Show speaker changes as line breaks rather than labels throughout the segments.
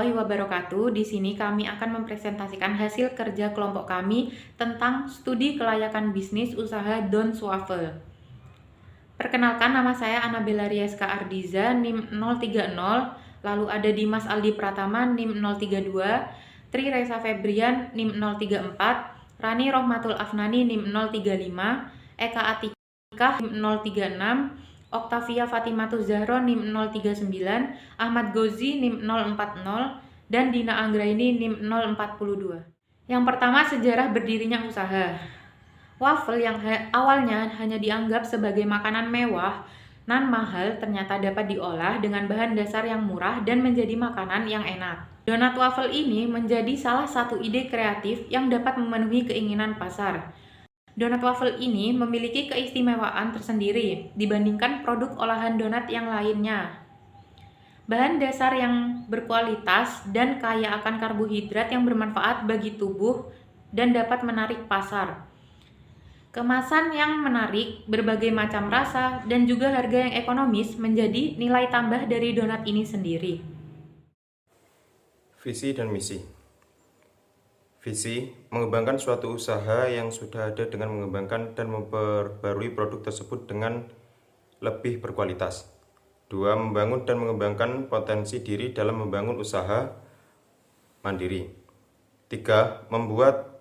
warahmatullahi wabarakatuh. Di sini kami akan mempresentasikan hasil kerja kelompok kami tentang studi kelayakan bisnis usaha Don Swaffle. Perkenalkan, nama saya Anabella Rieska Ardiza, NIM 030, lalu ada Dimas Aldi Pratama, NIM 032, Tri Reza Febrian, NIM 034, Rani Rohmatul Afnani, NIM 035, Eka Atika, NIM 036, Oktavia Fatimatul Zahro, NIM 039, Ahmad Gozi, NIM 040, dan Dina Anggraini, NIM 042. Yang pertama, sejarah berdirinya usaha. Waffle yang awalnya hanya dianggap sebagai makanan mewah nan mahal ternyata dapat diolah dengan bahan dasar yang murah dan menjadi makanan yang enak. Donat waffle ini menjadi salah satu ide kreatif yang dapat memenuhi keinginan pasar. Donat waffle ini memiliki keistimewaan tersendiri dibandingkan produk olahan donat yang lainnya. Bahan dasar yang berkualitas dan kaya akan karbohidrat yang bermanfaat bagi tubuh dan dapat menarik pasar. Kemasan yang menarik, berbagai macam rasa, dan juga harga yang ekonomis menjadi nilai tambah dari donat ini sendiri.
Visi dan misi. Visi, mengembangkan suatu usaha yang sudah ada dengan mengembangkan dan memperbarui produk tersebut dengan lebih berkualitas. 2. Membangun dan mengembangkan potensi diri dalam membangun usaha mandiri. 3. Membuat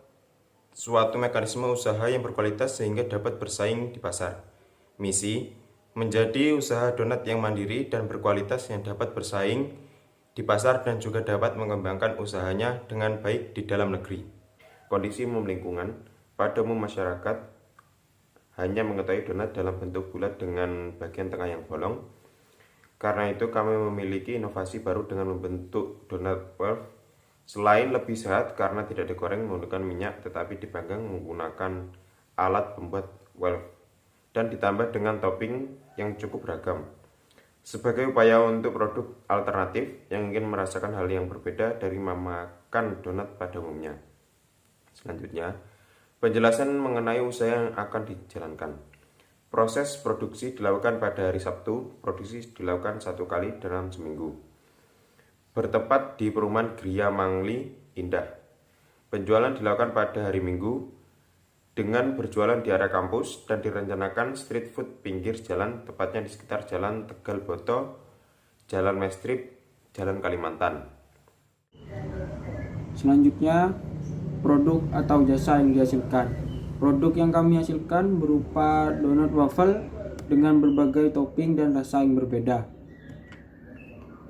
suatu mekanisme usaha yang berkualitas sehingga dapat bersaing di pasar. Misi, menjadi usaha donat yang mandiri dan berkualitas yang dapat bersaing di pasar dan juga dapat mengembangkan usahanya dengan baik di dalam negeri. Kondisi umum lingkungan, pada umum masyarakat hanya mengetahui donat dalam bentuk bulat dengan bagian tengah yang bolong. Karena itu kami memiliki inovasi baru dengan membentuk donat waffle. Selain lebih sehat karena tidak digoreng menggunakan minyak tetapi dipanggang menggunakan alat pembuat waffle dan ditambah dengan topping yang cukup beragam. Sebagai upaya untuk produk alternatif yang ingin merasakan hal yang berbeda dari memakan donat pada umumnya. Selanjutnya, penjelasan mengenai usaha yang akan dijalankan. Proses produksi dilakukan pada hari Sabtu, produksi dilakukan 1 kali dalam seminggu. Bertempat di perumahan Gria Mangli Indah. Penjualan dilakukan pada hari Minggu, dengan berjualan di area kampus dan direncanakan street food pinggir jalan, tepatnya di sekitar Jalan Tegal Boto, Jalan Mestrip, Jalan Kalimantan.
Selanjutnya, produk atau jasa yang dihasilkan. Produk yang kami hasilkan berupa donat waffle dengan berbagai topping dan rasa yang berbeda.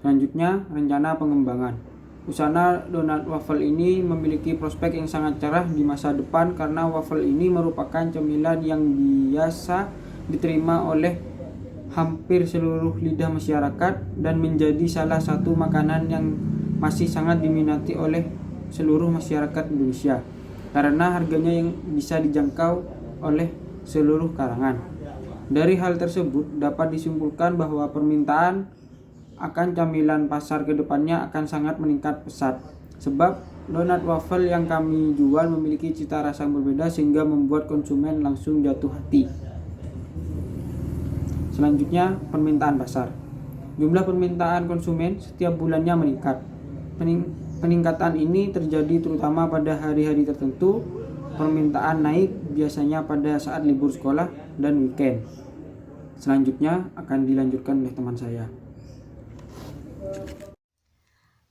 Selanjutnya, rencana pengembangan. Usaha donat waffle ini memiliki prospek yang sangat cerah di masa depan karena waffle ini merupakan cemilan yang biasa diterima oleh hampir seluruh lidah masyarakat dan menjadi salah satu makanan yang masih sangat diminati oleh seluruh masyarakat Indonesia karena harganya yang bisa dijangkau oleh seluruh kalangan. Dari hal tersebut dapat disimpulkan bahwa permintaan akan camilan pasar ke depannya akan sangat meningkat pesat sebab donat waffle yang kami jual memiliki cita rasa yang berbeda sehingga membuat konsumen langsung jatuh hati. Selanjutnya, permintaan pasar. Jumlah permintaan konsumen setiap bulannya meningkat. Peningkatan ini terjadi terutama pada hari-hari tertentu. Permintaan naik biasanya pada saat libur sekolah dan weekend. Selanjutnya akan dilanjutkan oleh teman saya.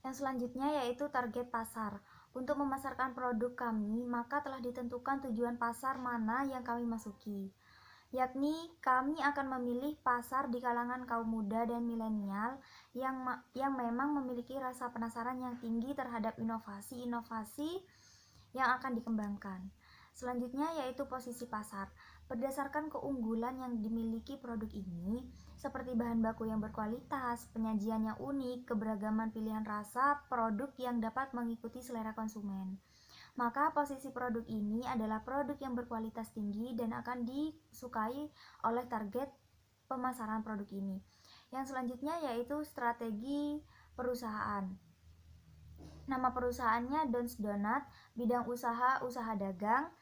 Yang selanjutnya yaitu target pasar. Untuk memasarkan produk kami, maka telah ditentukan tujuan pasar mana yang kami masuki. Yakni kami akan memilih pasar di kalangan kaum muda dan milenial yang memang memiliki rasa penasaran yang tinggi terhadap inovasi-inovasi yang akan dikembangkan. Selanjutnya yaitu posisi pasar. Berdasarkan keunggulan yang dimiliki produk ini, seperti bahan baku yang berkualitas, penyajian yang unik, keberagaman pilihan rasa, produk yang dapat mengikuti selera konsumen, maka posisi produk ini adalah produk yang berkualitas tinggi dan akan disukai oleh target pemasaran produk ini. Yang selanjutnya yaitu strategi perusahaan. Nama perusahaannya Don's Donat, bidang usaha dagang,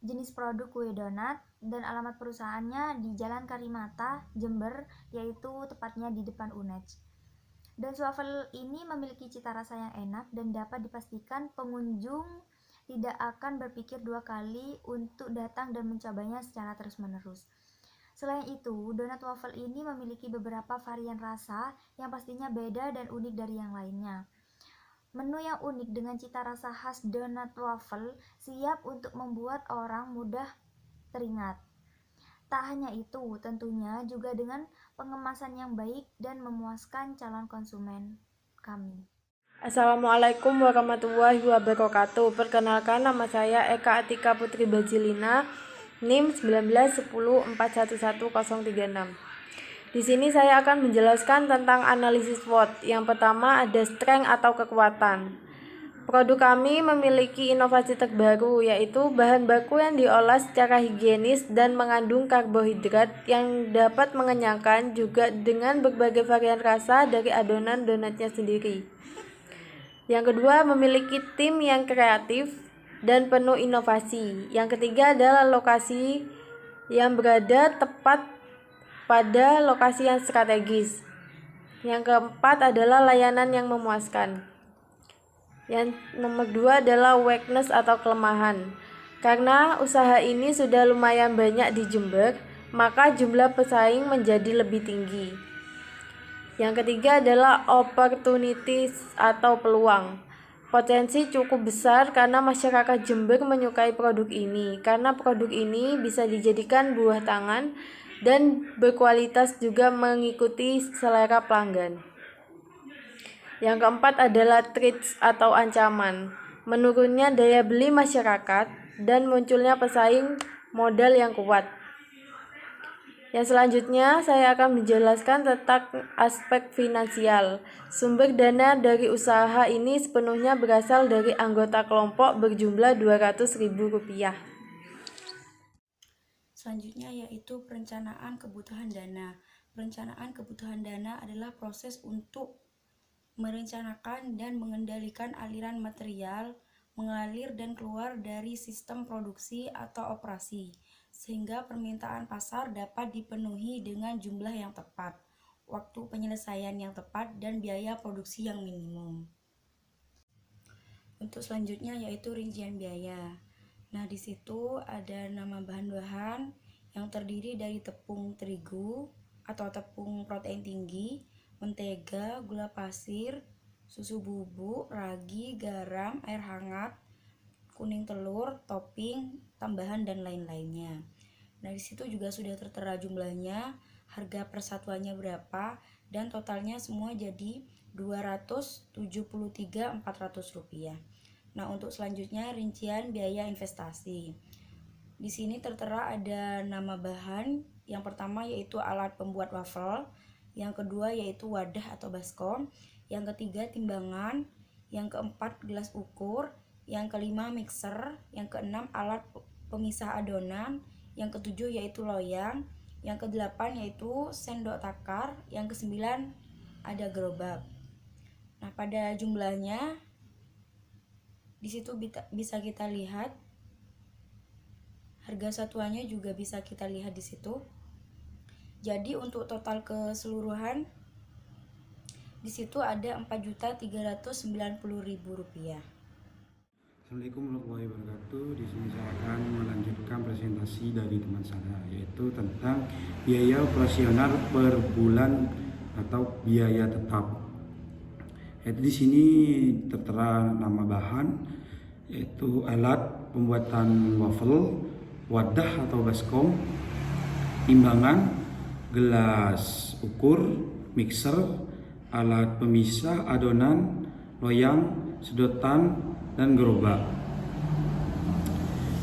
jenis produk kue donat, dan alamat perusahaannya di Jalan Karimata, Jember, yaitu tepatnya di depan UNEJ. Donat waffle ini memiliki cita rasa yang enak dan dapat dipastikan pengunjung tidak akan berpikir dua kali untuk datang dan mencobanya secara terus-menerus. Selain itu, donat waffle ini memiliki beberapa varian rasa yang pastinya beda dan unik dari yang lainnya. Menu yang unik dengan cita rasa khas donat waffle siap untuk membuat orang mudah teringat. Tak hanya itu, tentunya juga dengan pengemasan yang baik dan memuaskan calon konsumen kami.
Assalamualaikum warahmatullahi wabarakatuh. Perkenalkan, nama saya Eka Atika Putri Bajilina, NIM 19114111036. Di sini saya akan menjelaskan tentang analisis SWOT. Yang pertama ada strength atau kekuatan. Produk kami memiliki inovasi terbaru, yaitu bahan baku yang diolah secara higienis dan mengandung karbohidrat yang dapat mengenyangkan, juga dengan berbagai varian rasa dari adonan donatnya sendiri. Yang kedua, memiliki tim yang kreatif dan penuh inovasi. Yang ketiga adalah lokasi yang berada tepat pada lokasi yang strategis. Yang keempat adalah layanan yang memuaskan. Yang nomor 2 adalah weakness atau kelemahan. Karena usaha ini sudah lumayan banyak di Jember, maka jumlah pesaing menjadi lebih tinggi. Yang ketiga adalah opportunities atau peluang. Potensi cukup besar karena masyarakat Jember menyukai produk ini, karena produk ini bisa dijadikan buah tangan dan berkualitas juga mengikuti selera pelanggan. Yang keempat adalah threats atau ancaman. Menurunnya daya beli masyarakat dan munculnya pesaing modal yang kuat. Yang selanjutnya saya akan menjelaskan tentang aspek finansial. Sumber dana dari usaha ini sepenuhnya berasal dari anggota kelompok berjumlah Rp200.000.
Selanjutnya yaitu perencanaan kebutuhan dana. Perencanaan kebutuhan dana adalah proses untuk merencanakan dan mengendalikan aliran material mengalir dan keluar dari sistem produksi atau operasi, sehingga permintaan pasar dapat dipenuhi dengan jumlah yang tepat, waktu penyelesaian yang tepat, dan biaya produksi yang minimum. Untuk selanjutnya yaitu rincian biaya. Nah, di situ ada nama bahan-bahan yang terdiri dari tepung terigu atau tepung protein tinggi, mentega, gula pasir, susu bubuk, ragi, garam, air hangat, kuning telur, topping, tambahan, dan lain-lainnya. Nah, di situ juga sudah tertera jumlahnya, harga persatuannya berapa, dan totalnya semua jadi Rp273.400. Nah, untuk selanjutnya rincian biaya investasi. Di sini tertera ada nama bahan. Yang pertama yaitu alat pembuat waffle, yang kedua yaitu wadah atau baskom, yang ketiga timbangan, yang keempat gelas ukur, yang kelima mixer, yang keenam alat pemisah adonan, yang ketujuh yaitu loyang, yang kedelapan yaitu sendok takar, yang kesembilan ada gerobak. Nah, pada jumlahnya di situ bisa kita lihat, harga satuannya juga bisa kita lihat di situ. Jadi untuk total keseluruhan di situ ada Rp4.390.000.
Assalamualaikum warahmatullahi wabarakatuh. Di sini saya akan melanjutkan presentasi dari teman saya, yaitu tentang biaya operasional per bulan atau biaya tetap. Di sini tertera nama bahan, yaitu alat pembuatan waffle, wadah atau baskom, timbangan, gelas ukur, mixer, alat pemisah adonan, loyang, sedotan, dan gerobak.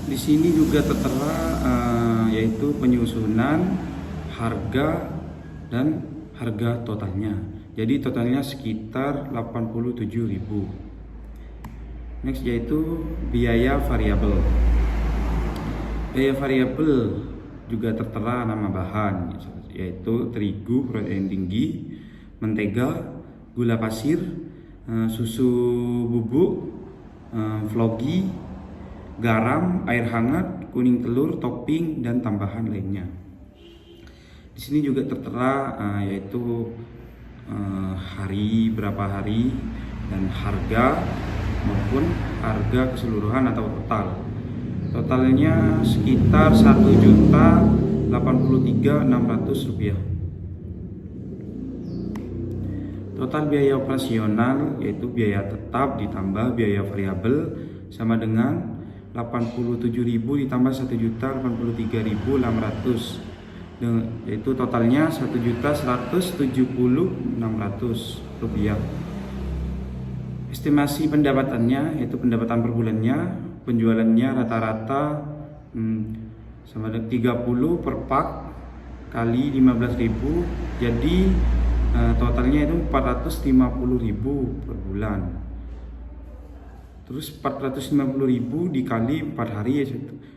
Di sini juga tertera yaitu penyusunan, harga, dan harga totalnya. Jadi totalnya sekitar 87.000. Next yaitu biaya variabel. Biaya variabel juga tertera nama bahan, yaitu terigu protein tinggi, mentega, gula pasir, susu bubuk, vlogi, garam, air hangat, kuning telur, topping, dan tambahan lainnya. Di sini juga tertera yaitu berapa hari, dan harga maupun harga keseluruhan atau total. Totalnya sekitar Rp1.083.600. Total biaya operasional yaitu biaya tetap ditambah biaya variabel sama dengan 87.000 ditambah 1.083.600, yaitu totalnya Rp1.170.600. Estimasi pendapatannya yaitu pendapatan per bulannya, penjualannya rata-rata sama dengan 30 per pak kali 15.000, jadi totalnya itu 450.000 per bulan. Terus 450.000 dikali 4 hari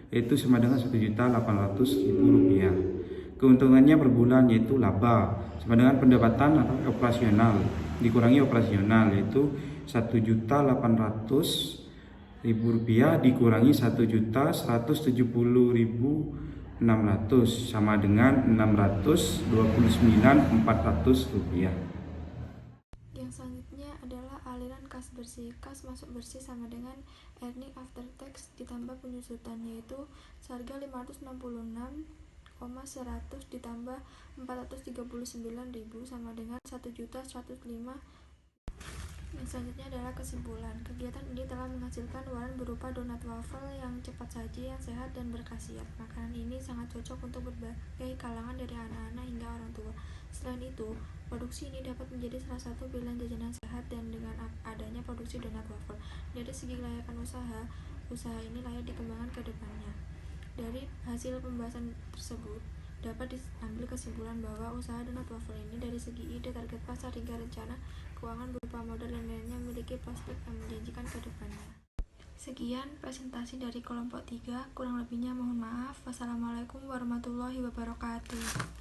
yaitu sama dengan Rp1.800.000. Keuntungannya per bulan yaitu laba sama dengan pendapatan atau operasional dikurangi operasional, yaitu Rp1.800.000 dikurangi Rp1.170.600 sama dengan Rp629.400.
Yang selanjutnya adalah aliran kas bersih. Kas masuk bersih sama dengan earning after tax ditambah penyusutan, yaitu seharga Rp566.100 ditambah Rp439.000 sama dengan Rp1.105.000. Yang selanjutnya adalah kesimpulan. Kegiatan ini telah menghasilkan waran berupa donat waffle yang cepat saji, yang sehat dan berkhasiat. Makanan ini sangat cocok untuk berbagai kalangan dari anak-anak hingga orang tua. Selain itu, produksi ini dapat menjadi salah satu pilihan jajanan sehat, dan dengan adanya produksi donat waffle, dari segi kelayakan usaha ini layak dikembangkan ke depannya. Dari hasil pembahasan tersebut, dapat diambil kesimpulan bahwa usaha donat waffle ini dari segi ide, target pasar, hingga rencana keuangan berupa modal dan lainnya memiliki prospek yang menjanjikan ke depannya. Sekian presentasi dari kelompok 3, kurang lebihnya mohon maaf. Wassalamualaikum warahmatullahi wabarakatuh.